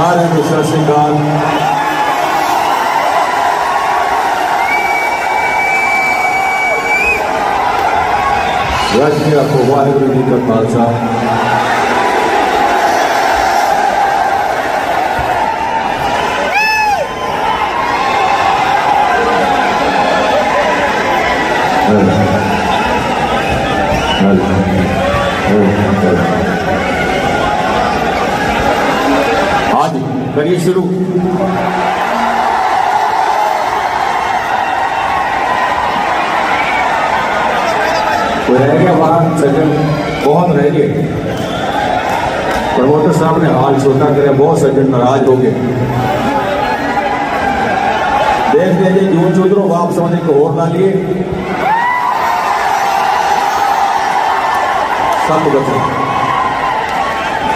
सारे को सत श्री अकाल। रज के आपको वाहिगुरू जी का खालसा आज करिए शुरू। कोई रह गया बाहर सज्जन? बहुत रह गए। प्रमोटर साहब ने हाल छोटा करे, बहुत सज्जन नाराज हो गए। देख लीजिए जून चौधरी वापस होने को और ना लिए सब बचे।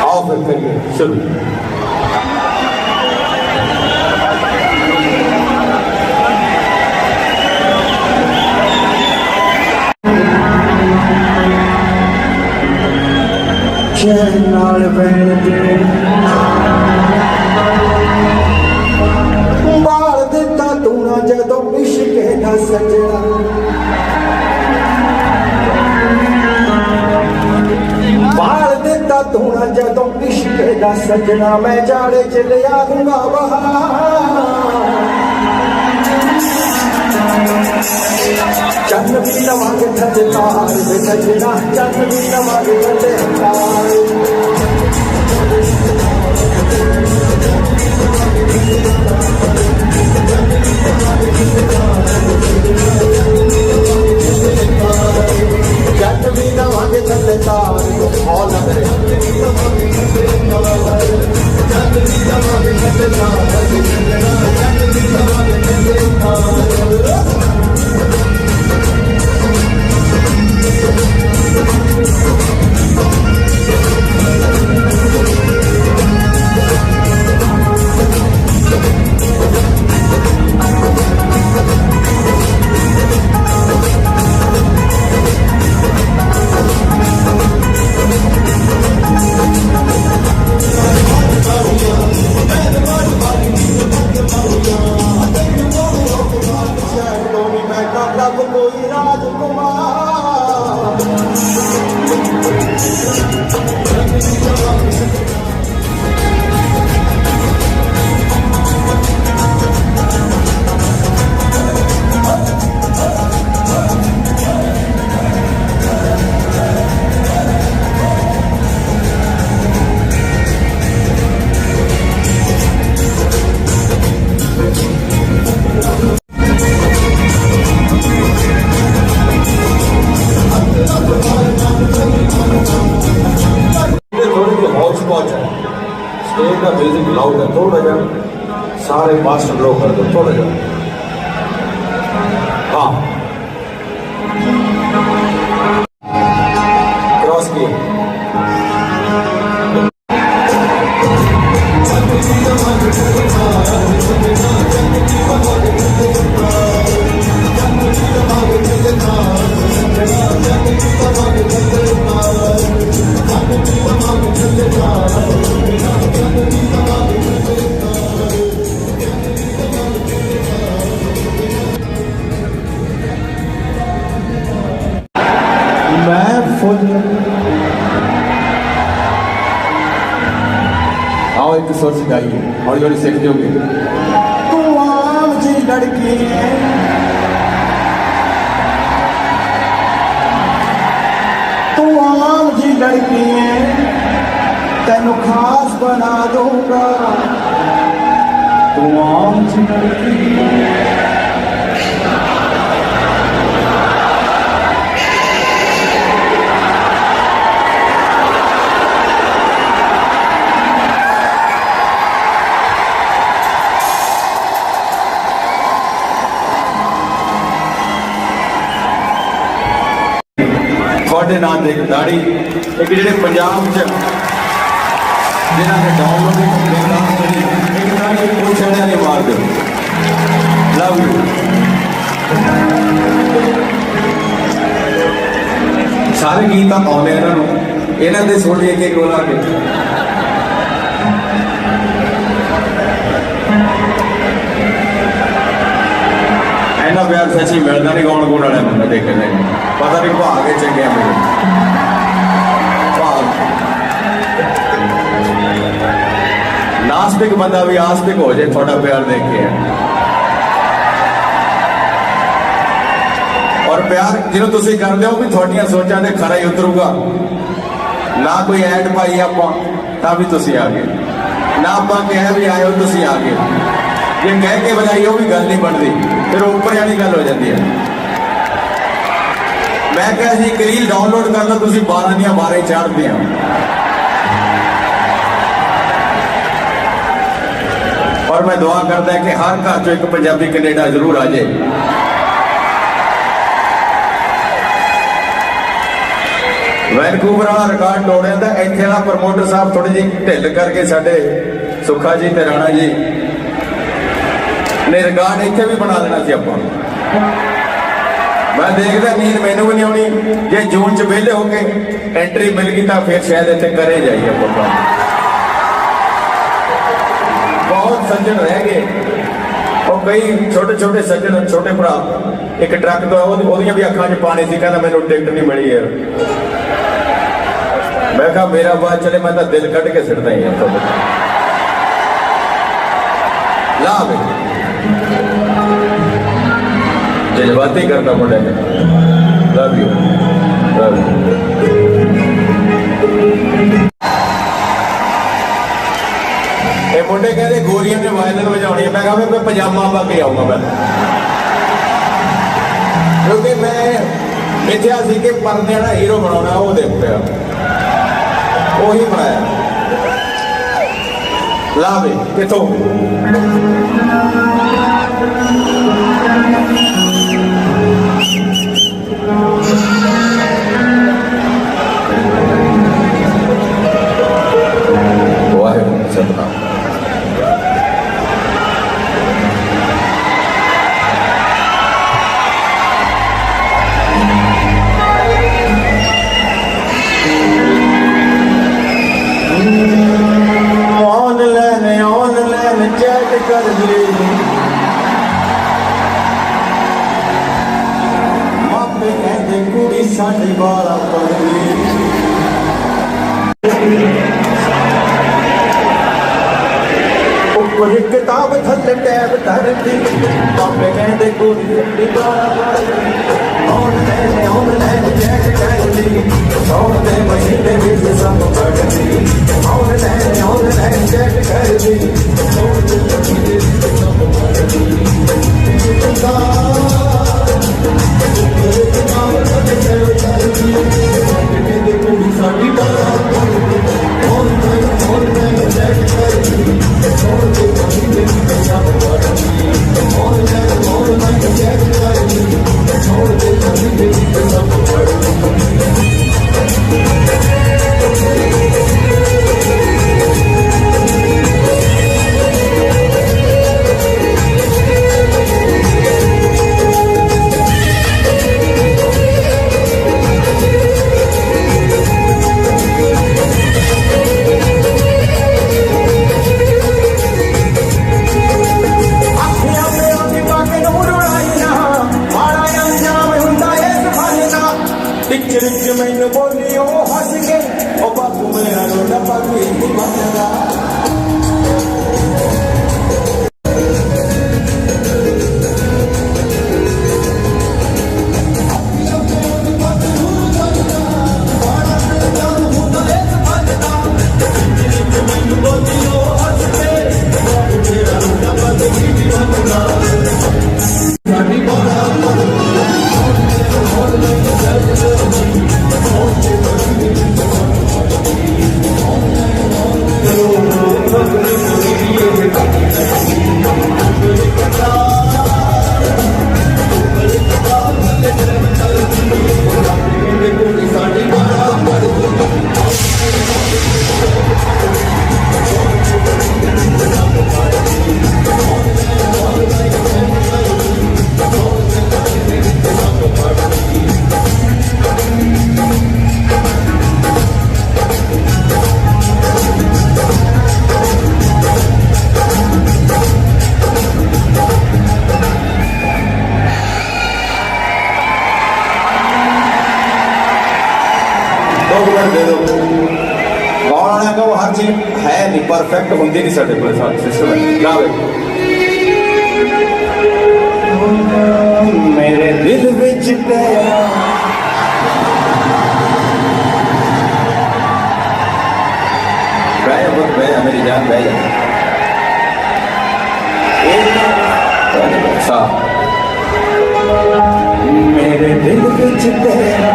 आओ फिर करिए शुरू। नाल बैन तेरे बाल दिता तू ना जदों इश्क दा सजना, बाल दिता तू ना जदों इश्क दा सजना, मैं जाड़े च लिया दूंगा बहार। चन्न भी लवांगे थले तार वे सजना, चन्न भी लवांगे थले तार। चन्न भी लवांगे थले तार और लग रहे स्टेज का म्यूजिक लाउड है, थोड़ा जा सारे मास्टर लो कर दो, थोड़ा जा। हाँ क्रॉस किए। आओ एक सुर से गाइए, हौली हौली सीखते होंगे। तू आम जी लड़की है, तू आम जी लड़की है, तेनू खास बना दूंगा। तू आम जी लड़की है। थोड़े नाम एक दाड़ी एक जेडे पंजाब च जिन्होंने डाउनलोड एक दाड़ी पूछने नहीं मार दो। Love you. सारे गीत आने इन्होंने इन्होंने सुन एक एक बोला के ਇੰਨਾ ਪਿਆਰ ਸੱਚੀ ਮਿਲਦਾ ਨਹੀਂ ਗਾਉਣ ਗਾਉਣ ਵਾਲਿਆਂ ਨੂੰ। ਮੈਂ ਦੇਖਦਾ ਪਤਾ ਨਹੀਂ ਭਾਗ ਇਹ ਚੰਗੇ ਮੇਰੇ ਭਾਗ। ਨਾਸਤਿਕ ਬੰਦਾ ਵੀ ਆਸਤਿਕ ਹੋ ਜਾਏ ਤੁਹਾਡਾ ਪਿਆਰ ਦੇਖ ਕੇ। ਔਰ ਪਿਆਰ ਜਿਹਨੂੰ ਤੁਸੀਂ ਕਰਦੇ ਹੋ ਵੀ ਤੁਹਾਡੀਆਂ ਸੋਚਾਂ ਤੇ ਖਰਾ ਹੀ ਉਤਰੂਗਾ। ਨਾ ਕੋਈ ਐਡ ਪਾਈ ਆਪਾਂ ਤਾਂ ਵੀ ਤੁਸੀਂ ਆ ਗਏ, ਨਾ ਆਪਾਂ ਕਿਹਾ ਵੀ ਆਇਓ ਤੁਸੀਂ ਆ ਗਏ। ਜੇ ਕਹਿ ਕੇ ਬਜਾਈ ਉਹ ਵੀ ਗੱਲ ਨਹੀਂ ਬਣਦੀ, ਫਿਰ ਉੱਪਰ ਵਾਲੀ ਗੱਲ ਹੋ ਜਾਂਦੀ ਹੈ। ਮੈਂ ਕਿਹਾ ਜੀ ਇੱਕ ਰੀਲ ਡਾਊਨਲੋਡ ਕਰ ਲਓ, ਤੁਸੀਂ 12 ਦੀਆਂ 12 ਚਾੜਦੇ ਆ। ਔਰ ਮੈਂ ਦੁਆ ਕਰਦਾ ਕਿ ਹਰ ਘਰ ਚੋਂ ਇੱਕ ਪੰਜਾਬੀ ਕੈਨੇਡਾ ਜ਼ਰੂਰ ਆ ਜਾਏ। ਵੈਨਕੂਵਰ ਵਾਲਾ ਰਿਕਾਰਡ ਤੋੜਿਆ ਤਾਂ ਇੱਥੇ ਵਾਲਾ ਪ੍ਰਮੋਟਰ ਸਾਹਿਬ ਥੋੜੀ ਜਿਹੀ ਢਿੱਲ ਕਰਕੇ ਸਾਡੇ ਸੁੱਖਾ ਜੀ ਤੇ ਰਾਣਾ ਜੀ ਨੇ ਰਿਕਾਰਡ ਇੱਥੇ ਵੀ ਬਣਾ ਦੇਣਾ ਸੀ ਆਪਾਂ। ਮੈਂ ਦੇਖਦਾ ਨੀਂਦ ਮੈਨੂੰ ਵੀ ਨਹੀਂ ਆਉਣੀ। ਜੇ ਜੂਨ ਚ ਵਿਹਲੇ ਹੋ ਕੇ ਐਂਟਰੀ ਮਿਲ ਗਈ ਤਾਂ ਫਿਰ ਸ਼ਾਇਦ ਇੱਥੇ ਕਰੇ ਜਾਈਏ ਆਪਾਂ। ਬਹੁਤ ਸੱਜਣ ਰਹਿ ਗਏ, ਉਹ ਕਈ ਛੋਟੇ ਛੋਟੇ ਸੱਜਣ ਛੋਟੇ ਭਰਾ। ਇੱਕ ਟਰੱਕ ਤੋਂ ਉਹਦੀਆਂ ਵੀ ਅੱਖਾਂ 'ਚ ਪਾਣੀ ਸੀ, ਕਹਿੰਦਾ ਮੈਨੂੰ ਟਿਕਟ ਨਹੀਂ ਮਿਲੀ ਯਾਰ। ਮੈਂ ਕਿਹਾ ਮੇਰਾ ਬਾਤ ਚਲੇ, ਮੈਂ ਤਾਂ ਦਿਲ ਕੱਢ ਕੇ ਸਿੱਟਦਾ ਹੀ ਹਾਂ ਤੁਹਾਡੇ ਲਾ ਬੇ ਜਜ਼ਬਾਤੀ ਕਰਨਾ ਮੁੰਡੇ ਨੇ। Love you love you. ਇਹ ਮੁੰਡੇ ਕਹਿੰਦੇ ਗੋਰੀਆਂ ਨੇ ਵਾਇਲਨ ਵਜਾਉਣੀ। ਮੈਂ ਕਿਹਾ ਮੈਂ ਪਜਾਮਾ ਪਾ ਕੇ ਆਊਂਗਾ ਮੈਂ, ਕਿਉਂਕਿ ਮੈਂ ਮਿੱਥਿਆ ਸੀ ਕਿ ਪਰਦੇ ਵਾਲਾ ਹੀਰੋ ਬਣਾਉਣਾ। ਉਹ ਦੇਖ ਪਿਆ ਉਹੀ ਬਣਾਇਆ। ਲਾ ਵੀ ਕਿੱਥੋਂ ਵਾਹਿਗੁਰੂ ਸਤਿਨਾਮ। ऑनलाइन चैट कर ले मापे कहते कुड़ी साढ़े 12 पढ़ ली। ऊपर किताब थले टैब धर दी। मापे कहते कुड़ी साढ़े 12 पढ़ ली। ऑनलाइन चैट कर ली। सौदे महीने में सब पढ़ ली। ऑनलाइन चैट कर ली। सौदे महीने में सब पढ़ ली। कुड़ी साढ़े 12 पढ़ ली। ऑनलाइन चैट कर ली। सौदे महीने में सब पढ़ ली। ऑनलाइन चैट कर ली। सौदे महीने में सब पढ़ ली। मैनू बोली ओ हस के ओ बापू मेरा रोटा पाके बनगा। दे दो गाउण वाला को हर चीज है नहीं परफेक्ट होंदी नहीं साडे कोल सिस्टम है गावे मेरे दिल विच तेरा बह मेरी जान बह जा अच्छा मेरे दिल विच तेरा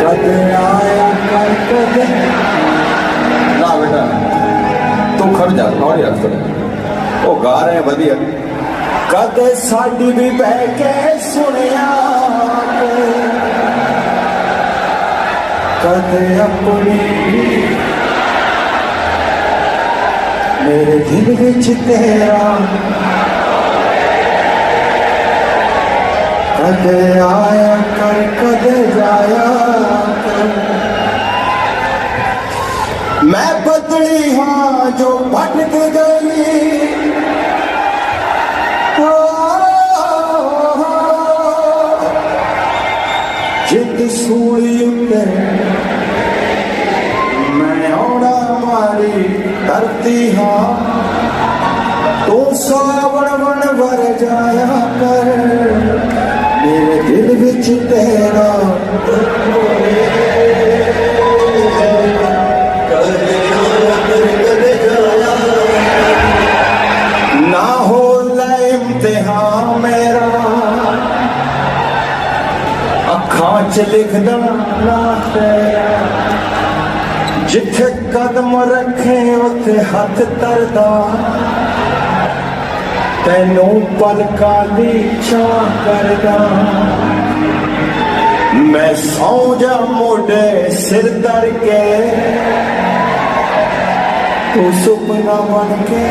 कद आया कर कद ना बेटा तू खड़ जा और यार थोड़ा वो गा रहे हैं वधिया कद साडी भी बह के सुनिया कद अपनी मेरे दिल विच तेरा कद आया कर कद जाया कर मैं बदली हाँ जो भटक गई जित सूली उते मैं औड़ा मारी धरती हाँ तू सावण वन वर जाया कर मेरे दिल विच तेरा ना हो इम्तिहान मेरा अखां च लिखदा ना तेरा जिथे कदम रखे उथे हथ तरदा तैनू पलकां दी छां करदा मैं सौ जा मोढे सिर धर के तू सुपना बन के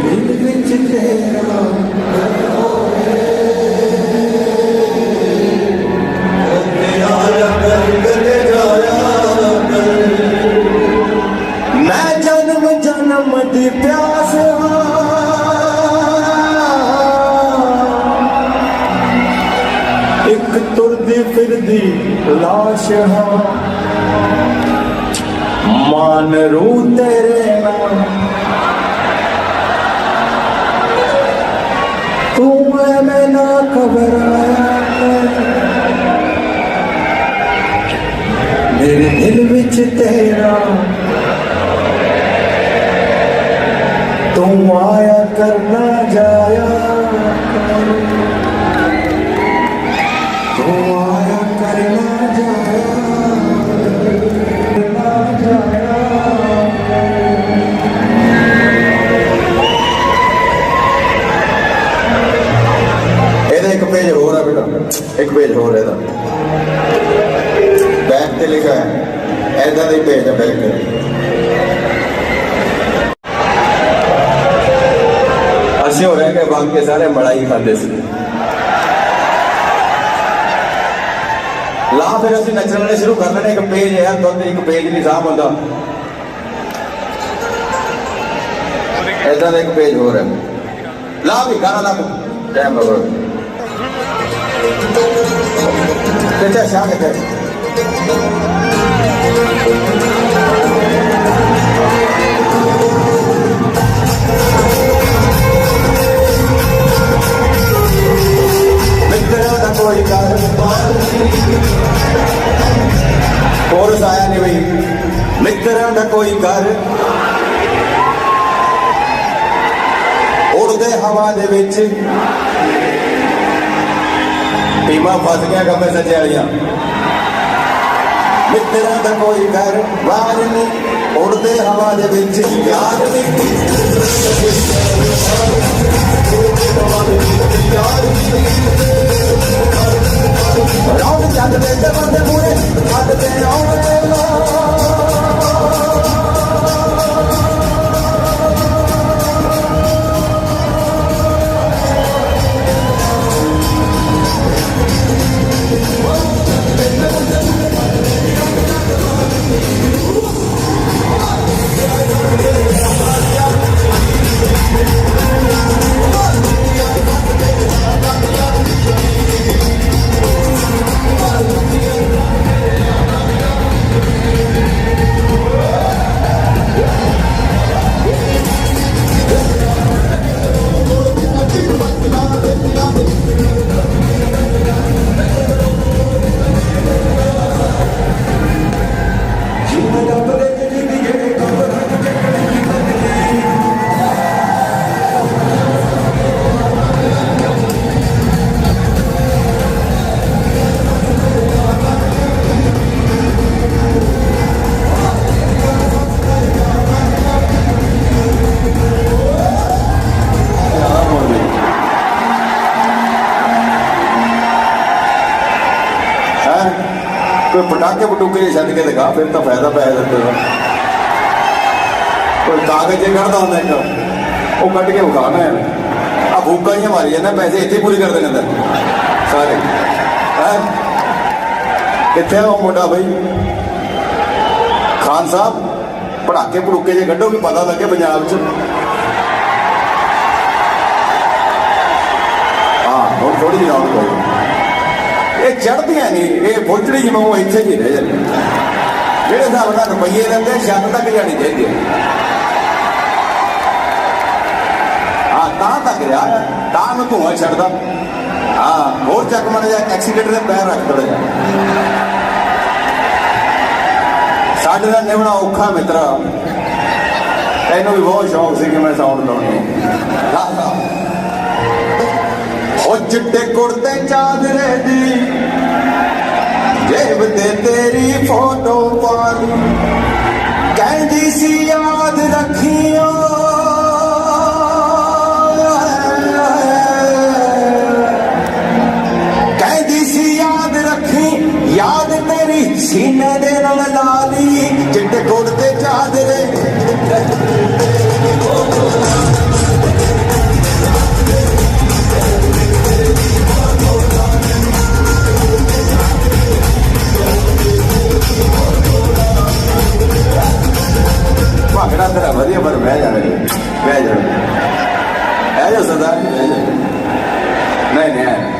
दिल विच तेरा मैं जन्म जन्म दी प्यास एक तुरदी फिरदी लाश हाँ मान रू तेरे नाम तू मैं ना घबराया मेरे दिल विच तेरा तू आया करना जाया तू आया करना जाया एक पेज हो रहा बेटा एक पेज हो रहा बैक ते लिखा है ऐसा ही पेज है बैक ते असि हो रहे कि बाकी सारे मलाई खाते से ला फिर असि नचने शुरू कर लेने एक पेज है दुध एक पेज नहीं साफ होता ऐसा एक पेज हो रहा है ला भी गाना ला टाइम बगड़ कैसा शाह कहते हैं कोई कोरस आया नहीं भाई मित्रा का कोई कर उड़ते हवा दे विच पीमा फस गया कमे सजे वालिया मित्रा का कोई कर वार नहीं उड़ते हवा दे विच यार राउंड चलते बंदे पूरे चलते कोई पटाखे पटूखे छड्ड के दिखा, फिर तो फायदा पै दिंदे दा। कोई कागज कढ़दा हुंदा एक, वो कट के विखा मैं आ फूका ही मारी जाना, पैसे इत्थे पूरी कर देंगे सारे। कित्थे वो मुंडा बई खान साहब, पटाखे पटूखे जे कड्डो कि पता लगे पंजाब च। हाँ हुण थोड़ी जी रौनक होई, ये चढ़दियां नहीं, ये फुलचड़ी जिवें वो इत्थे ही रह जांदी। जिहड़े हिसाब नाल रुपये लैंदे छत तक जानी चाहिए। हाँ तां तक जा, तां मैं धुआं छड्डदा। हाँ होर चक माड़ा जिहा एक्सीडेंट दे पैर रख थोड़ा जिहा। साडे नाल निभना औखा मित्रा, तैनूं भी बहुत शौक सी कि मैं साउंड लाउणी। ओ चिट्टे कुर्ते चादरे दी जेब ते तेरी फोटो पाली, कहंदी सी याद रखियो याद तेरी सीने दे नाल लाली, चिट्टे कुर्ते चादरे भागड़ा तेरा वधिया, पर बह जा, बह जा, है जो सरदार जी, बह जा। नहीं नहीं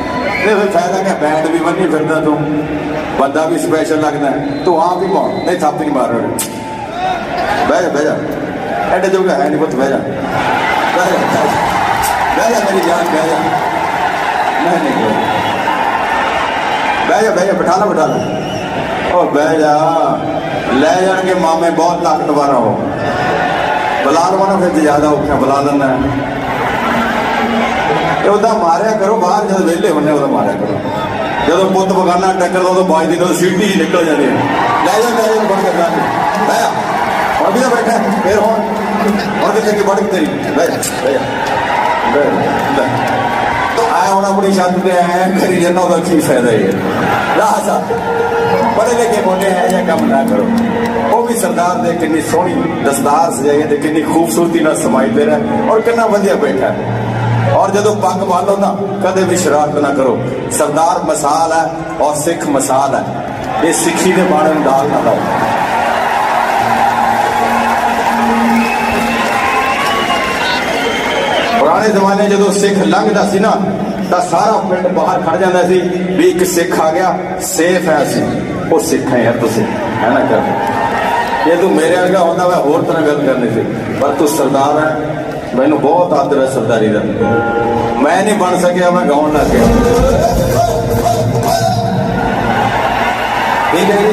फिर फायदा क्या, बैंड भी बनी फिरदा तू, बंदा भी स्पैशल लगता है, तू आप ही मार नहीं, थप नहीं मार रहे। बह जा एडे जोगा है नहीं पुत, बह जा मेरी जान, बह जा। नहीं बह जा बिठा ला ओ बह जा, ले जाएंगे मामे बहुत ताकतवर हो। बुला लवा ना फिर ज्यादा औखा, बुला लेना उदा मारिया करो बाहर, जब वेले होने उदा मारिया करो, जो पुत बगाना टक्कर दो तो बाज दी सीटी ही निकल जाती है। ले जा बड़ करना और भी तो बैठा फिर और कितने की बढ़ तेरी आया होना अपनी छत पे आया करी जाना, उसका की फायदा ही है। पढ़े लिखे मुंडे है या कम ना करो। वो भी सरदार दे कितनी सोहनी दस्तार सजाई है, कितनी खूबसूरती ना समाई दे रहा है, और कितना वधिया बैठा है। और जो पग बालो ना कदे भी शरारत ना करो। सरदार मसाल है और सिख मसाल है, ये सिखी के बाणे में दाल ना लाओ। पुराने जमाने जो सिख लंघदा सी ना, तो सारा पिंड बाहर खड़ जाता सी भी एक सिख आ गया, सेफ है असी, वो सिख है यार तुसी, है ना कर। ये तू मेरे वर्गा होंदा मैं होर तरह गल करनी थी, पर तू सरदार है, मैनू बहुत आदर है सरदारी का। मैं नहीं बन सकिया, मैं गाउन लग गया। ठीक है जी,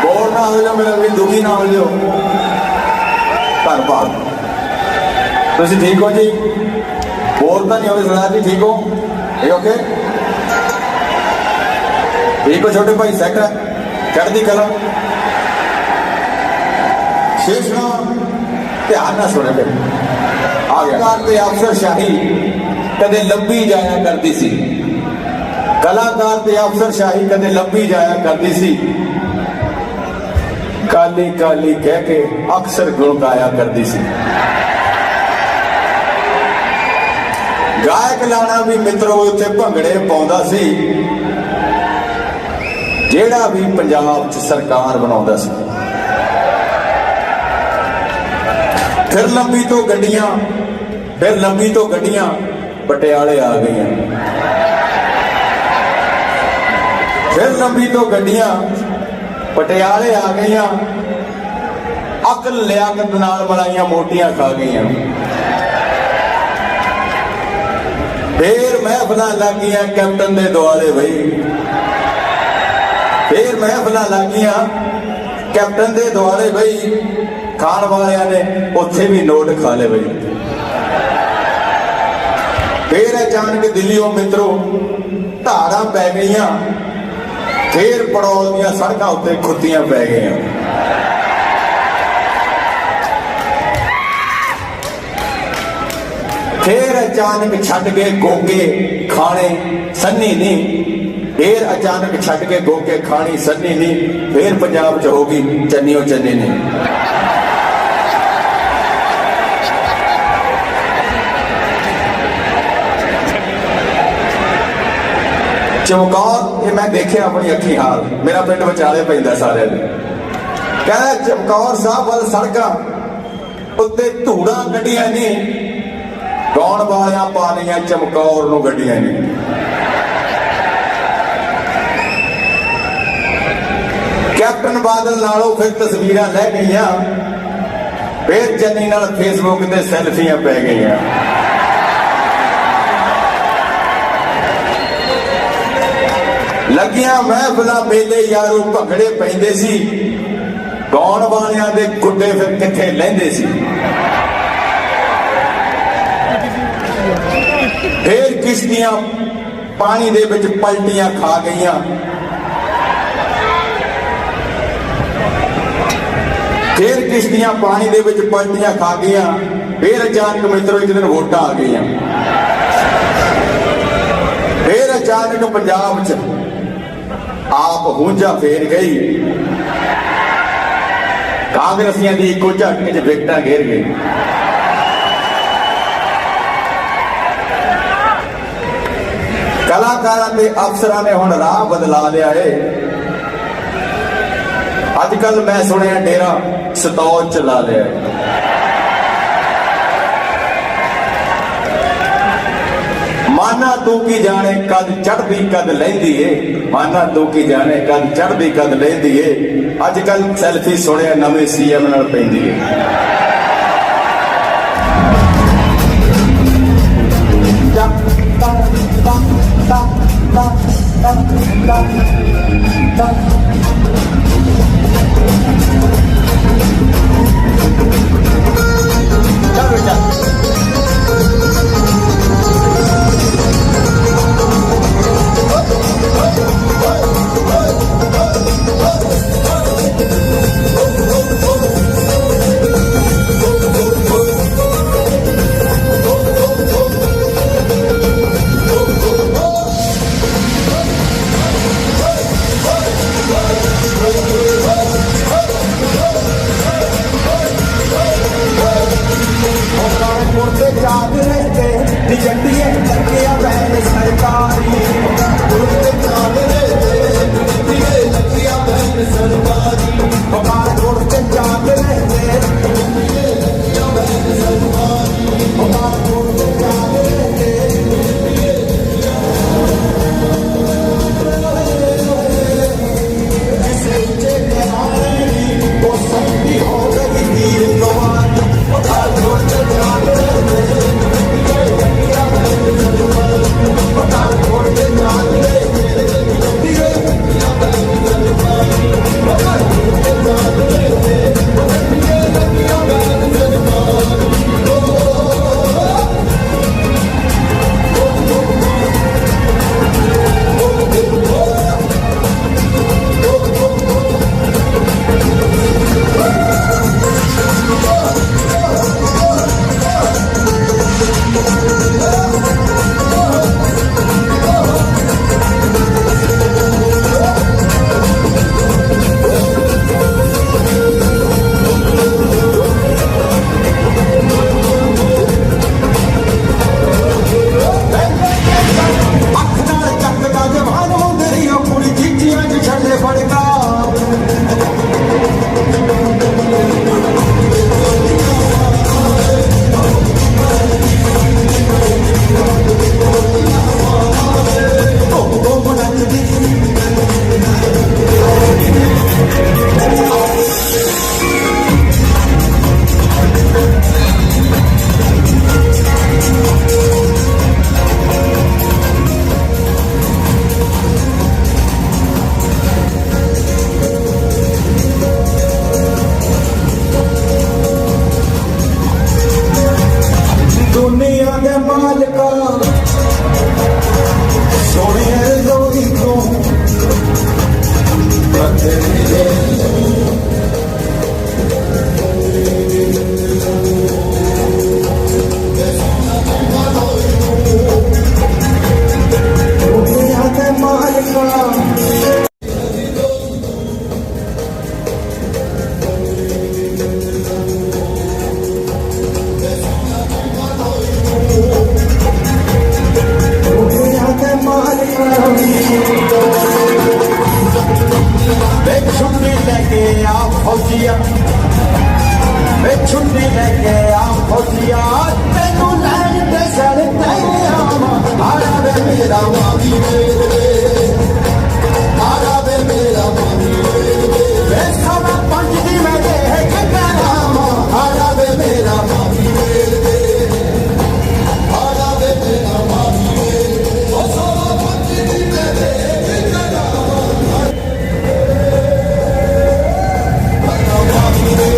बोर ना हो जाओ, मेरा भी दुखी ना हो जाओ। धन्यवाद। तुम ठीक हो जी? बोर तो नहीं हो सरदार जी? ठीक हो? ओके ठीक हो छोटे भाई? सेट है, चढ़ती कला। शेषना ध्यान ना सुने फिर आ गया। अफसरशाही कदे लंबी जाया करती सी, कलाकार ते अफसरशाही कदे लंबी जाया करती सी, काली काली कह के अक्सर गुण गाया करती सी। गायक लाना भी मित्रों उत्थे भंगड़े पाउंदा सी, जेड़ा भी पंजाब च सरकार बनाउंदा सी। फिर लंबी तो गड्डियां, फिर लंबी तो गड्डियां पटियाले आ गई, फिर लंबी तो गड्डियां पटियाले आ गई, अकल लियाकत नाल बनाइयां मोटियां खा गई। फिर महफिलां लग गई कैप्टन दे दुआले बई, फिर महफिलां लग गई कैप्टन दे दुआले बई, खाण वालियां ने उत्थे भी नोट खा ले बई। फिर अचानक दिल्लीओ मित्रों धाड़ा पै गई, फिर पड़ोल दियां सड़कां उत्ते खुत्तियां पै गई। फिर अचानक छड्ड के गोगे खाने सन्नी नहीं, ਫੇਰ ਅਚਾਨਕ ਛੱਡ ਕੇ ਗੋਕੇ ਖਾਣੀ ਸੰਨੀ ਨਹੀਂ, ਫੇਰ ਪੰਜਾਬ 'ਚ ਹੋ ਗਈ ਚੰਨੀਓ ਚੰਨੀ ਨੇ। ਚਮਕੌਰ, ਇਹ ਮੈਂ ਦੇਖਿਆ ਆਪਣੀ ਅੱਖੀਂ ਹਾਲ, ਮੇਰਾ ਪਿੰਡ ਵਿਚਾਲੇ ਪੈਂਦਾ ਸਾਰਿਆਂ ਦੇ। ਕਹਿੰਦਾ ਚਮਕੌਰ ਸਾਹਿਬ ਵੱਲ ਸੜਕਾਂ ਉੱਤੇ ਧੂੜਾਂ ਗੱਡੀਆਂ ਨੇ, ਗਾਉਣ ਵਾਲਿਆਂ ਪਾ ਲਈਆਂ ਚਮਕੌਰ ਨੂੰ ਗੱਡੀਆਂ ਨੇ। ਕੈਪਟਨ ਬਾਦਲ ਨਾਲੋਂ ਫਿਰ ਤਸਵੀਰਾਂ ਲੈ ਗਈਆਂ, ਫਿਰ ਚੰਨੀ ਨਾਲ ਫੇਸਬੁੱਕ ਤੇ ਸੈਲਫੀਆਂ ਪੈ ਗਈਆਂ। ਲੱਗੀਆਂ ਮਹਿਫਲਾਂ ਮੇਲੇ ਯਾਰੋ ਭੰਗੜੇ ਪੈਂਦੇ ਸੀ, ਗਾਉਣ ਵਾਲਿਆਂ ਦੇ ਗੁੱਡੇ ਫਿਰ ਕਿੱਥੇ ਲਹਿੰਦੇ ਸੀ। ਫੇਰ ਕਿਸ਼ਤੀਆਂ ਪਾਣੀ ਦੇ ਵਿੱਚ ਪਲਟੀਆਂ ਖਾ ਗਈਆਂ, ਫੇਰ ਕਿਸ਼ਤੀਆਂ ਪਾਣੀ ਦੇ ਵਿੱਚ ਪਲਟੀਆਂ ਖਾ ਗਈਆਂ। ਫੇਰ ਅਚਾਨਕ ਮਿੱਤਰੋ ਇੱਕ ਦਿਨ ਵੋਟਾਂ ਆ ਗਈਆਂ, ਫੇਰ ਅਚਾਨਕ ਪੰਜਾਬ 'ਚ ਆਪ ਹੁੰਜਾ ਫੇਰ ਗਈ, ਕਾਂਗਰਸੀਆਂ ਦੀ ਇੱਕੋ ਝਟਕੇ 'ਚ ਵਿਕਟਾਂ ਘੇਰ ਗਈ। ਕਲਾਕਾਰਾਂ ਤੇ ਅਫਸਰਾਂ ਨੇ ਹੁਣ ਰਾਹ ਬਦਲਾ ਲਿਆ ਏ। ਅੱਜ ਕੱਲ ਮੈਂ ਸੁਣਿਆ ਡੇਰਾ ਸਤੌਜ ਚਲਾ ਲਿਆ। ਮਾਨਾ ਤੂੰ ਕੀ ਜਾਣੇ ਕਦ ਚੜ੍ਹਦੀ ਕਦ ਲਹਿੰਦੀ ਏ, ਮਾਨਾ ਤੂੰ ਕੀ ਜਾਣੇ ਕਦ ਚੜ੍ਹਦੀ ਕਦ ਲਹਿੰਦੀ ਏ। ਅੱਜ ਕੱਲ ਸੈਲਫੀ ਸੁਣਿਆ ਨਵੇਂ ਸੀਐਮ ਨਾਲ ਪੈਂਦੀ ਏ। वे छुट्टी लेके आ फौजिया, वे छुट्टी लेके आ फौजिया, तेनू लैन ते चढ़ते आवा, आया वे मेरा मामी वे, आया वे मेरा मामी वे सारा पंज दी मैं देख के करावा, आया वे मेरा मामी वे, आया वे मेरा मामी वे, ओ सारा पंज दी मैं देख के करावा, आया मामी वे,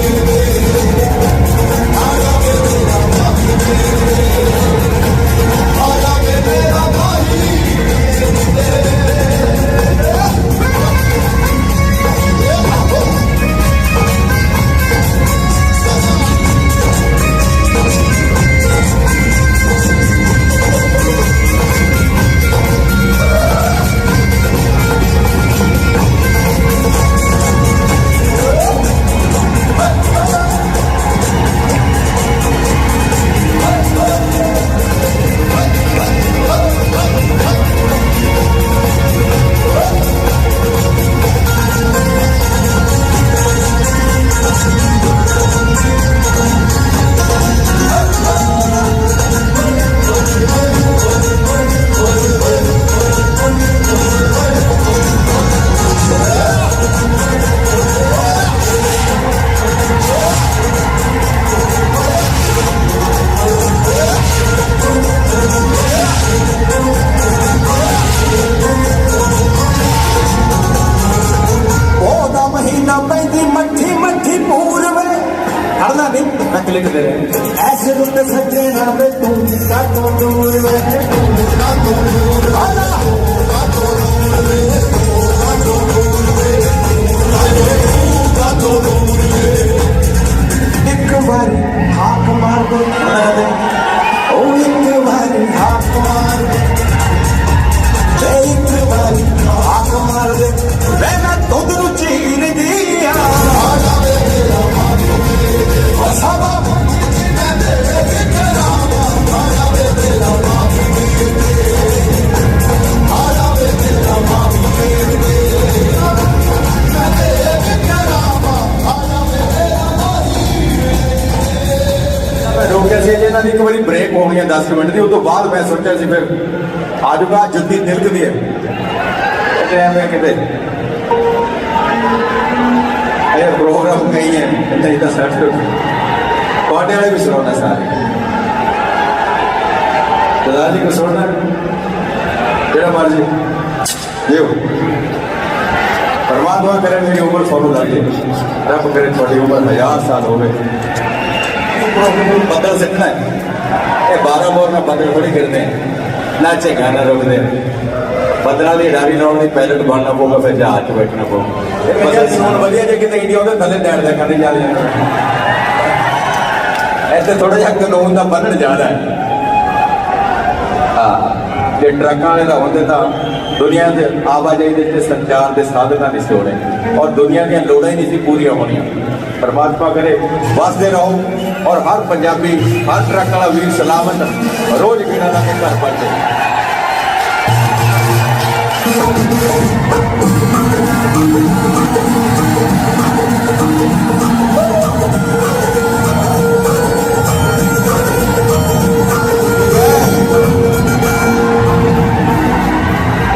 आया वे मेरा मामी वे, आया वे मेरा मामी लिख दे ऐसे रुत सज्जे ना बे तू का तो दूर वे तू का तो दूर आला का तो दूर वे तू का तो दूर वे एक बार हाथ मार दे ओ एक बार हाथ मार दे एक बार हाथ मार दे मैं खुद नु चीर दिया आला वे मेरा मामी ओ साबा रोकिया ਸੀ ਇਹਨਾਂ ਦੀ ਇੱਕ ਵਾਰੀ ਬ੍ਰੇਕ ਹੋ ਗਈ 10 ਮਿੰਟ ਦੀ ਉਸ ਤੋਂ ਬਾਅਦ ਮੈਂ ਸੋਚਿਆ ਸੀ ਫਿਰ ਆਜੂਗਾ ਜੁੱਤੀ ਤਿਲਕਦੀ ਹੈ ਤੇ ਐਵੇਂ ਕਿਤੇ ਇਹ ਪ੍ਰੋਗਰਾਮ ਕਹੀ ਹੈ ਇੱਥੇ ਤਾਂ ਸੈਟ ਤੁਹਾਡੇ ਵਾਲੇ ਵੀ ਸੁਣਾਉਣਾ ਸਾਰੇ ਦਾਦਾ ਜੀ ਕੋ ਸੁਣਨਾ ਜਿਹੜਾ ਮਰਜੀ ਦਿਓ ਪਰਮਾਤਮਾ ਕਰੇ ਮੇਰੀ ਉਮਰ ਤੁਹਾਨੂੰ ਲੱਗੇ ਰੱਬ ਕਰੇ ਤੁਹਾਡੀ ਉਮਰ 1000 ਸਾਲ ਹੋਵੇ बदल सकना है ये 12 मोर में बदल थोड़ी गिरते हैं नाचे गाना रोकते बदलों की डारी लाने की पैलट बनना पऊगा फिर जहाज च बैठना पऊगा सुन वधिया जे किते इंडिया होंदे थले डैड दा करने जा ऐसे थोड़ा जिहा कानून का बन्नण ज्यादा है हाँ जे ट्रकां वाले दा होंदे तां दुनिया के आवाजाही के संचार के साधन नहीं से होने और दुनिया दी लोड़ां ही नहीं सी पूरियां होनियां परमात्मा करे वसदे रहो और हर पंजाबी हर ट्रक वाला वीर सलामत रोज गिना ला के घर पहुंचे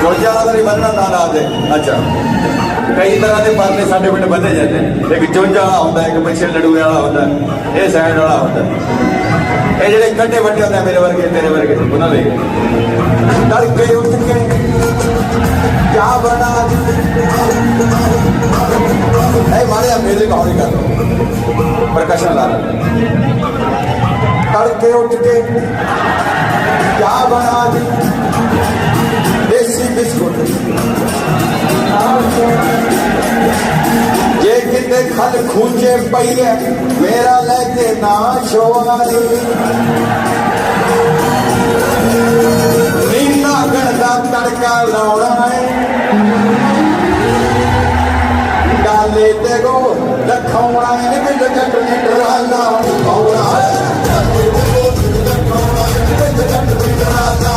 जोजा वाला नहीं बनना ना ला दे अच्छा कई तरह के परले साडे पिंड बधे जाते हैं एक चोंजा वाला होता है एक पिछे लड़ूए वाला होता है ये साइड वाला होता है ये जेडे कट्टे वड्डे होते हैं मेरे वर्गे तेरे वर्गे उन्होंने तड़के उठ के क्या बना मारे मेरे का हौली कर प्रकाशन ला तड़के उठ के क्या बना दी देसी बिस्कुट जे किते खल खूंचे पई है मेरा लेके ना शोवारी नीना गणदा तड़का लाउणा है डाले ते गो रखौणा है बिल चटनी डराना औड़ा डाले ते गो रखौणा है बिल चटनी डराना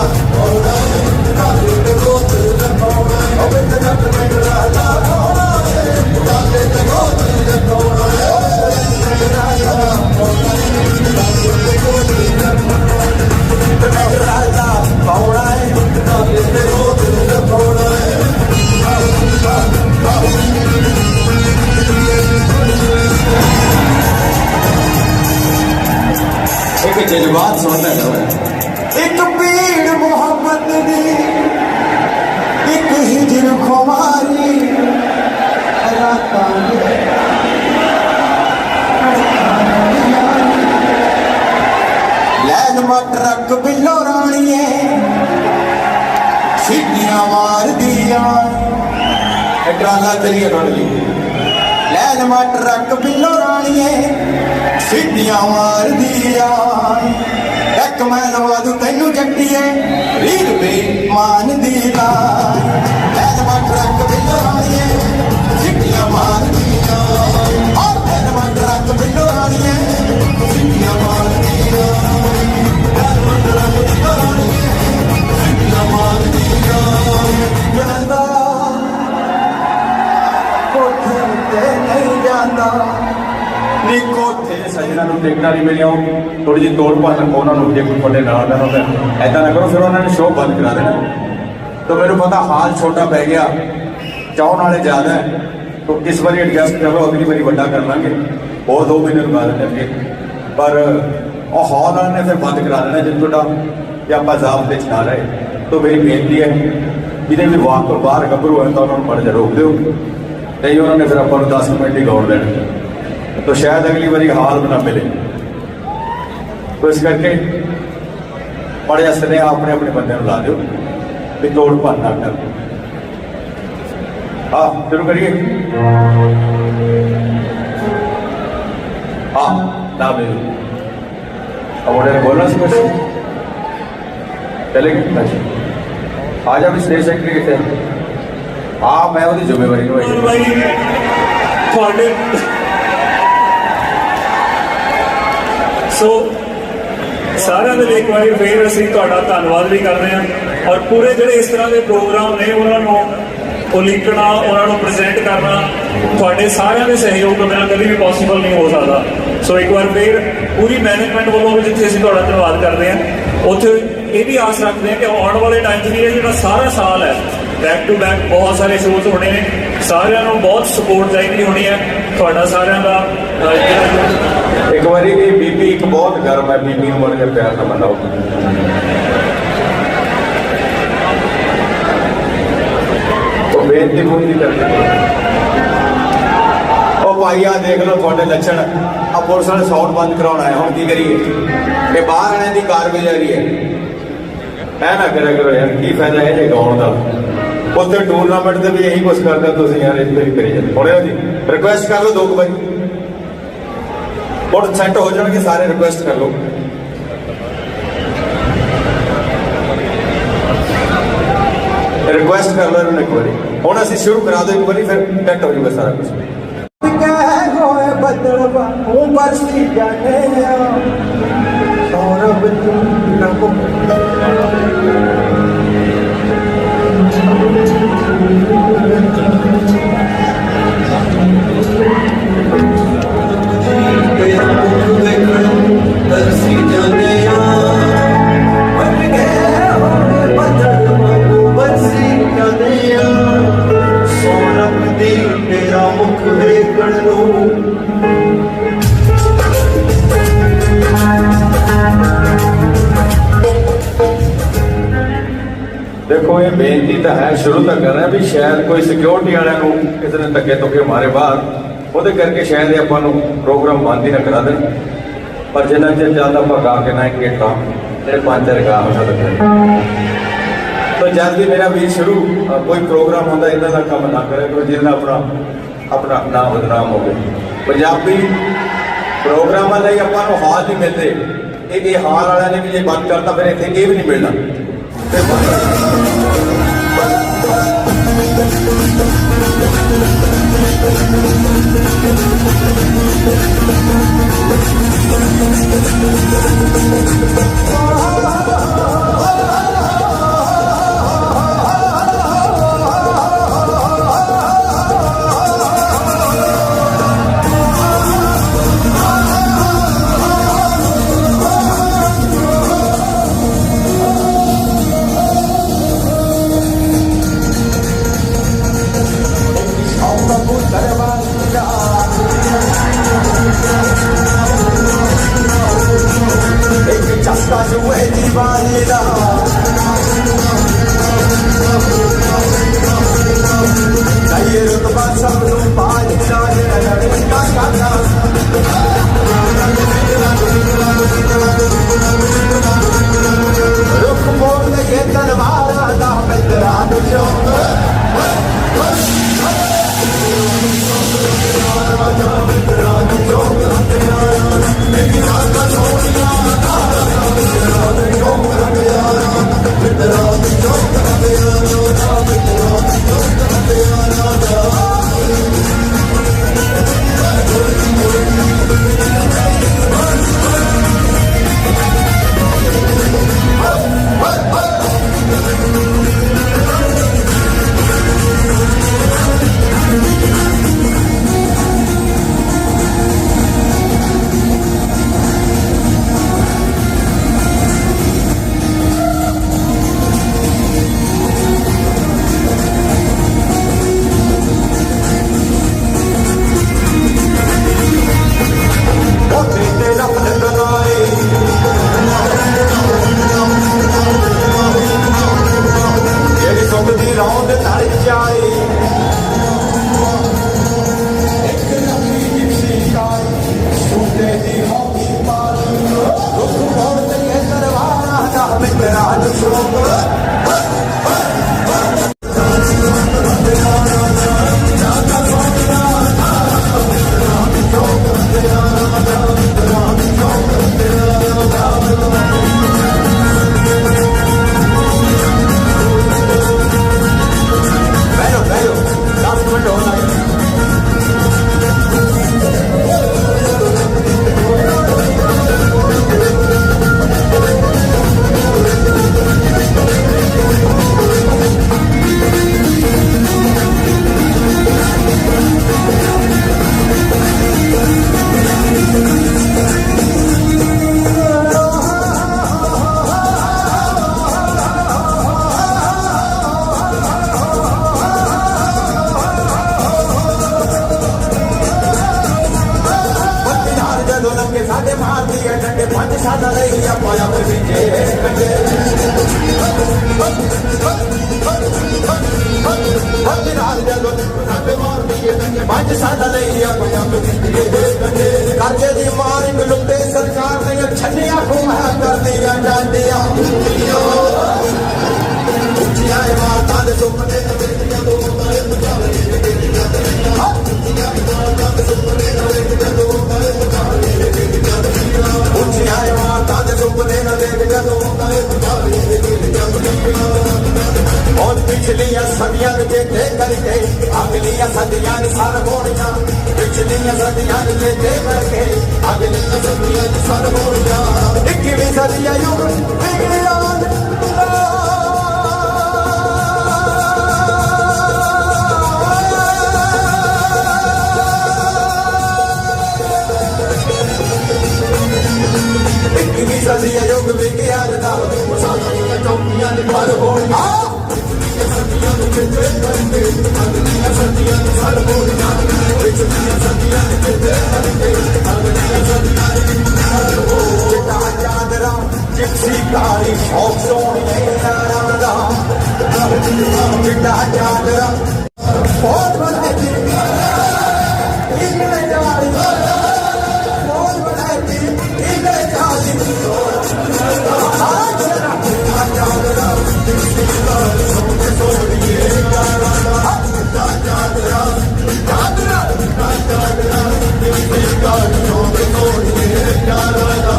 औड़ा डाले ते गो रखौणा सीटियां मार दिया ट्राला चलिए थोड़ी लैन मट रख पिलो रानिए सीटियां मार दिया एक मैं लवा दू तैनू जट्टिए 20 रुपए मान दी लैन मट रख पिलो रानिए सीटियां मार दिया और लैन मट रख पिलो रानिए सीटियां मार दिया लैन मट रख पिलो रानिए सीटियां मार दिया जनदा कोठे ते नहीं जाता नी कोठे सजना ਨੂੰ ਟਿਕਟਾਂ ਨਹੀਂ ਮਿਲੀਆਂ ਥੋੜੀ ਜਿਹੀ ਤੋੜ ਭੰਨ ਉਹਨਾਂ ਨੂੰ ਜੇ ਕੋਈ ਤੁਹਾਡੇ ਨਾਲ ਦਾ ਹੁੰਦਾ ਐਦਾਂ ਨਾ ਕਰੋ ਫਿਰ ਉਹਨਾਂ ਨੇ ਸ਼ੋਅ ਬੰਦ ਕਰਾ ਦੇਣਾ तो ਮੈਨੂੰ ਪਤਾ ਹਾਲ ਛੋਟਾ ਪੈ ਗਿਆ ਚਾਹਣ ਵਾਲੇ ਜ਼ਿਆਦਾ ਹੈ तो इस बार एडजस्ट करो अगली बारी ਵੱਡਾ कर ਲਾਂਗੇ और 2 महीने बाद करके पर ਉਹ ਹਾਲ ਵਾਲੇ ਨੇ ਫਿਰ ਬੰਦ ਕਰਾ ਦੇਣਾ ਜੇ ਤੁਹਾਡਾ ਕਿ ਆਪਾਂ ਜ਼ਾਬ ਤੇ ਚਲਾ ਰਹੇ तो मेरी बेनती है ਜਿਹਦੇ ਵੀ ਵਾਕ ਤੋਂ ਬਾਹਰ ਗੱਭਰੂ ਹੋਏ ਤਾਂ ਉਹਨਾਂ ਨੂੰ ਮਾੜਾ ਜਿਹਾ ਰੋਕ ਦਿਓ नहीं उन्होंने फिर अपन 10 मिनट ही गौर देना तो शायद अगली बारी हाल ना मिले तो इस करके बड़े असर अपने अपने बंदे ला दो भी तोड़ भन ना कर हाँ शुरू करिए हाँ ना मिलो अब उन्होंने बोलना सी कुछ चलेगी अच्छा आ जा भी स्टेज सेक्रेटरी कितने हाँ मैं ਉਹਦੀ ਜ਼ਿੰਮੇਵਾਰੀ ਨੂੰ ਭਾਈ ਤੁਹਾਡੇ ਸੋ ਸਾਰਿਆਂ ਦੇ ਲਈ ਇੱਕ ਵਾਰੀ ਫੇਰ ਅਸੀਂ ਤੁਹਾਡਾ ਧੰਨਵਾਦ ਵੀ ਕਰਦੇ ਹਾਂ ਔਰ ਪੂਰੇ ਜਿਹੜੇ ਇਸ ਤਰ੍ਹਾਂ ਦੇ ਪ੍ਰੋਗਰਾਮ ਨੇ ਉਹਨਾਂ ਨੂੰ ਉਲੀਕਣਾ ਉਹਨਾਂ ਨੂੰ ਪ੍ਰੈਜ਼ੈਂਟ ਕਰਨਾ ਤੁਹਾਡੇ ਸਾਰਿਆਂ ਦੇ ਸਹਿਯੋਗ ਤੋਂ ਬਿਨਾਂ ਕਦੀ ਵੀ ਪੋਸੀਬਲ ਨਹੀਂ ਹੋ ਸਕਦਾ ਸੋ ਇੱਕ ਵਾਰ ਫੇਰ ਪੂਰੀ ਮੈਨੇਜਮੈਂਟ ਵੱਲੋਂ ਵੀ ਜਿੱਥੇ ਅਸੀਂ ਤੁਹਾਡਾ ਧੰਨਵਾਦ ਕਰਦੇ ਹਾਂ ਉੱਥੇ ਇਹ ਵੀ ਆਸ ਰੱਖਦੇ ਹਾਂ ਕਿ ਆਉਣ ਵਾਲੇ ਟਾਈਮ 'ਚ ਵੀ ਇਹ ਜਿਹੜਾ ਸਾਰਾ ਸਾਲ ਹੈ बैक टू बैक बहुत सारे शोज होने ने सारिਆਂ ਨੂੰ बहुत सपोर्ट चाहिए होनी है ਤੁਹਾਡਾ ਸਾਰਿਆਂ ਦਾ एक बार बीबी एक बहुत गर्म है बीबी ਨੂੰ ਬਣ ਕੇ ਪਿਆਰ ਨਾਲ ਮਨਾਓ तो बेनती कोई नहीं करते ओ भाई आ देख लो ਤੁਹਾਡੇ ਲੱਛਣ ਆ ਪੁਲਿਸ ਵਾਲੇ ਸਾਊਂਡ ਬੰਦ ਕਰਾਉਣ ਆਏ ਹੁਣ ਕੀ ਕਰੀਏ ਇਹ ਬਾਹਰ ਆਣੇ ਦੀ ਕਾਰਗੁਜ਼ਾਰੀ ਹੈ ਐ ਨਾ ਕਰਿਆ ਕਰੋ ਯਾਰ ਕੀ ਫਾਇਦਾ ਹੈ ਜੇ ਗਾਉਣ ਦਾ ਉੱਥੇ ਟੂਰਨਾਮੈਂਟ ਤੇ ਵੀ ਇਹੀ ਕੁਝ ਕਰਦਾ ਤੁਸੀਂ ਯਾਰ ਇੱਥੇ ਹੀ ਕਰੀ ਜਾਂਦੇ ਸੁਣਿਓ ਜੀ ਰਿਕੁਐਸਟ ਕਰ ਲਓ 2 ਵਾਰੀ ਬਹੁਤ ਸੈੱਟ ਹੋ ਜਾਣਗੇ ਸਾਰੇ ਰਿਕੁਐਸਟ ਕਰ ਲਓ ਰਿਕੁਐਸਟ ਕਰ ਲਓ ਇਹਨਾਂ ਇੱਕ ਵਾਰੀ ਹੁਣ ਅਸੀਂ ਸ਼ੁਰੂ ਕਰਾ ਦਿਓ ਇੱਕ ਵਾਰੀ ਫਿਰ ਟੈਟ ਹੋ ਜਾਊਗਾ ਸਾਰਾ ਕੁਝ ਹੋਏ ਬੱਦਲ ਵਾਂਗੂ ਬਰਸੀ ਜਾਣੇ ਆ ਸੌਰਵ ਤੂੰ ਨਾ ਕੋ बरसी जाने बन गए होए बदल वांगू बरसी जाने सोनम दी तेरा मुख देखण नूं देखो ये बेनती तो है शुरू तक कर रहे हैं भी शायद कोई सिक्योरिटी वाले किसी ने धक्के धुक्के मारे बाहर वो करके शायद अपन प्रोग्राम बंद ही ना करा दें पर जिन्ना चर ज्यादा आप गा के ना गेट काम जो 5 गा हो सकते तो जब भी मेरा भी शुरू कोई प्रोग्राम होता इदा का काम ना करे तो जिन्ना अपना अपना नाम बदनाम हो गए पंजाबी प्रोग्राम लिए अपन हाल नहीं मिलते ये हाल वाले ने भी ये बंद करता फिर इतने ये भी नहीं मिलना ਬੈਠੋ 10 ਮਿੰਟ ਹੋ ਗਏ। ਸਾਡੇ ਮਾਰਦੀ ਹੈ ਡੰਡੇ 5 ਸਾਲਾਂ ਲਈ ਆਪਾਂ ਆਪ ਵਿਚੇ ਕੱਢੇ ਹੱਥ ਨਾਲ ਜਦੋਂ ਸਾਡੇ ਮਾਰਦੀ ਹੈ ਡੰਡੇ 5 ਸਾਲਾਂ ਲਈ ਆਪਾਂ ਆਪ ਵਿਚੇ ਕੱਢੇ ਕਰਜ਼ੇ ਦੀ ਮਾਰ ਇੱਕ ਲੁੱਟੇ ਸਰਕਾਰ ਨੇ ਛੱਡਿਆ ਖੁਮਾਇਆ ਕਰਦੀਆਂ ਜਾਂਦੀਆਂ ਉੱਚੀਆਂ ਇਮਾਰਤਾਂ ਦੇ ਸੁਪਨੇ ਦੇਖੀਆਂ ਦੋ ਉੱਚੀਆਂ ਇਮਾਰਤਾਂ ਦੇ ਸੁਪਨੇ ਨਾ ਦੇਖ ਜਦੋਂ ਹੁਣ ਪਿਛਲੀਆਂ ਸਦੀਆਂ ਨੂੰ ਚੇਤੇ ਕਰਕੇ ਅਗਲੀਆਂ ਸਦੀਆਂ ਨੂੰ ਸਰ ਹੋਣੀਆਂ ਪਿਛਲੀਆਂ ਸਦੀਆਂ ਨੂੰ ਚੇਤੇ ਕਰਕੇ ਅਗਲੀਆਂ ਸਦੀਆਂ ਨੂੰ ਸਰ ਹੋਣੀਆਂ 21ਵੀਂ ਸਦੀ ਆ ਯੁੱਗ ਵਿਗਿਆਨ ਸਦੀ ਯੁੱਗ ਵਿਗਿਆਨ ਦਾ ਸਾਡੀਆਂ ਚੌਕੀਆਂ ਦੇ ਘਰ ਹੋਣੀਆਂ ਸਦੀਆਂ ਨੂੰ ਚੇਤੇ ਕਰਕੇ ਅਗਲੀਆਂ ਸਦੀਆਂ ਨੂੰ ਸਰ ਹੋਣੀਆਂ ਪਿਛਲੀਆਂ ਸਦੀਆਂ ਨੂੰ ਚੇਤੇ ਕਰਕੇ ਅਗਲੀਆਂ ਸਦੀਆਂ ਨੂੰ ਸਰ ਹੋਣੀਆਂ ਚਿੱਟਾ ਚਾਦਰਾ ਜਿਪਸੀ ਕਾਲੀ ਸ਼ੌਕ ਸੋਹਣੀਆਂ ਦਾ ਚਿੱਟਾ ਚਾਦਰਾ ਬਹੁਤ ਬਣਾਈ ਇਕਲੇ ਜਾਲੀ ਬਹੁਤ ਬਣਾਈ ਇਕਲੇ ਜਾਲੀ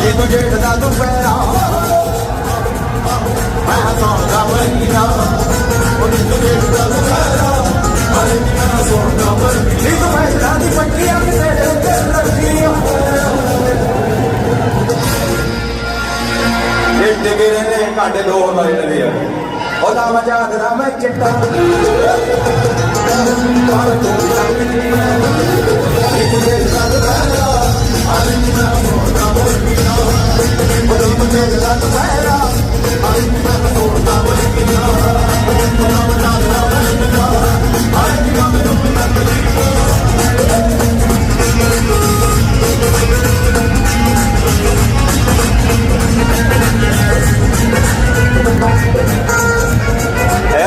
ਇਹ ਜੇਠ ਦਾ ਦੁਪਹਿਰਾ ਮੈਂ ਸੌਂਦਾ ਮਹੀਨਾ ਉਹ ਜੇਠ ਦਾ ਦੁਪਹਿਰਾ ਮੈਂ ਸੌਂਦਾ ਮਹੀਨਾ ਇਹ ਦੁਪਹਿਰਾ ਦੀ ਪੱਟੀਆਂ ਮੇਰੇ ਉੱਤੇ ਰੱਖੀਆਂ ਇਹ ਡਿਗਰੇ ਨੇ ਘਾਟੇ ਦੋ ਲਾਈ ਲਗੇ ਆ ਉਹਦਾ ਮਜਾ ਦਾ ਮੈਂ ਚਿੱਟਾ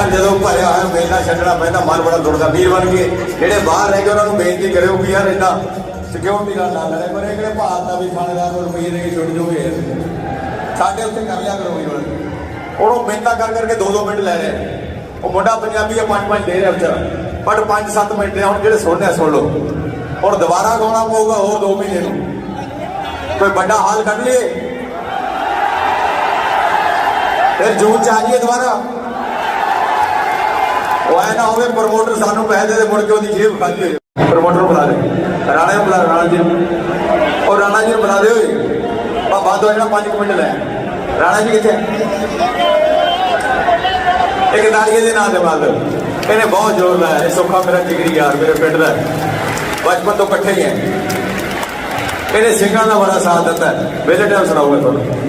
ਜਦੋਂ ਭਰਿਆ ਹੋਇਆ ਮੇਲਾ ਛੱਡਣਾ ਪੈਂਦਾ ਮਨ ਬੜਾ ਦੁਖਦਾ ਵੀਰ ਬਣ ਕੇ ਜਿਹੜੇ ਬਾਹਰ ਰਹਿ ਗਏ ਉਹਨਾਂ ਨੂੰ ਬੇਨਤੀ ਕਰਿਓ ਕਿ ਯਾਰ ਏਦਾਂ ਸਿਕਿਉਰਿਟੀ ਨਾਲ ਨਾ ਲੜੇ ਪਰ ਇਹ ਕਿਹੜੇ ਭਾਰਤ ਦਾ ਵੀ ਥਾਣੇਦਾਰ ਨੂੰ ਰੁਪਈਏ ਦੇ ਕੇ ਛੁੱਟ ਜੂਗੇ ਸਾਡੇ ਉੱਤੇ ਕਰ ਲਿਆ ਕਰੋ ਵੀਰ ਉਹਨੂੰ ਮਿਹਨਤਾਂ ਕਰ ਕਰਕੇ 2-2 ਮਿੰਟ ਲੈ ਰਹੇ ਉਹ ਮੁੰਡਾ ਪੰਜਾਬੀ ਆ 5-5 ਦੇ ਰਿਹਾ ਵਿਚਾਰਾ ਬਟ 5-7 ਮਿੰਟ ਹੁਣ ਜਿਹੜੇ ਸੁਣਨੇ ਸੁਣ ਲਓ ਹੁਣ ਦੁਬਾਰਾ ਗਾਉਣਾ ਪਊਗਾ ਹੋਰ 2 ਮਹੀਨੇ ਨੂੰ ਕੋਈ ਵੱਡਾ ਹਾਲ ਕੱਢ ਲਈਏ ਫਿਰ ਜੂਨ ਚ ਆ ਜਾਈਏ ਦੁਬਾਰਾ ਉਹ ਐ ਨਾ ਹੋਵੇ ਪ੍ਰਮੋਟਰ ਸਾਨੂੰ ਪੈਸੇ ਦੇ ਮੁੜ ਕੇ ਉਹਦੀ ਜੇਬ ਖਾਲੀ ਹੋ ਜਾਵੇ ਪ੍ਰਮੋਟਰ ਨੂੰ ਬੁਲਾ ਦੇ ਰਾਣਾ ਨੂੰ ਬੁਲਾ ਰਾਣਾ ਜੀ ਉਹ ਰਾਣਾ ਜੀ ਨੂੰ ਬੁਲਾ ਦੇ ਓਏ ਬਾ ਬੰਦ ਹੋ ਜਾਣਾ 5 ਮਿੰਟ ਲੈ ਰਾਣਾ ਜੀ ਕਿੱਥੇ ਇੱਕ ਨਾਲੀਏ ਦੇ ਨਾਂ ਤੇ ਮਾਰ ਦਿਓ ਇਹਨੇ ਬਹੁਤ ਜ਼ੋਰ ਲਾਇਆ ਇਹ ਸੌਖਾ ਮੇਰਾ ਜਿਗਰੀ ਯਾਰ ਮੇਰੇ ਪਿੰਡ ਦਾ ਬਚਪਨ ਤੋਂ ਇਕੱਠੇ ਹੀ ਹੈ ਇਹਨੇ ਸਿੰਘਾਂ ਦਾ ਬੜਾ ਸਾਥ ਦਿੱਤਾ ਵੇਲੇ ਟਾਈਮ ਸੁਣਾਊਗਾ ਤੁਹਾਨੂੰ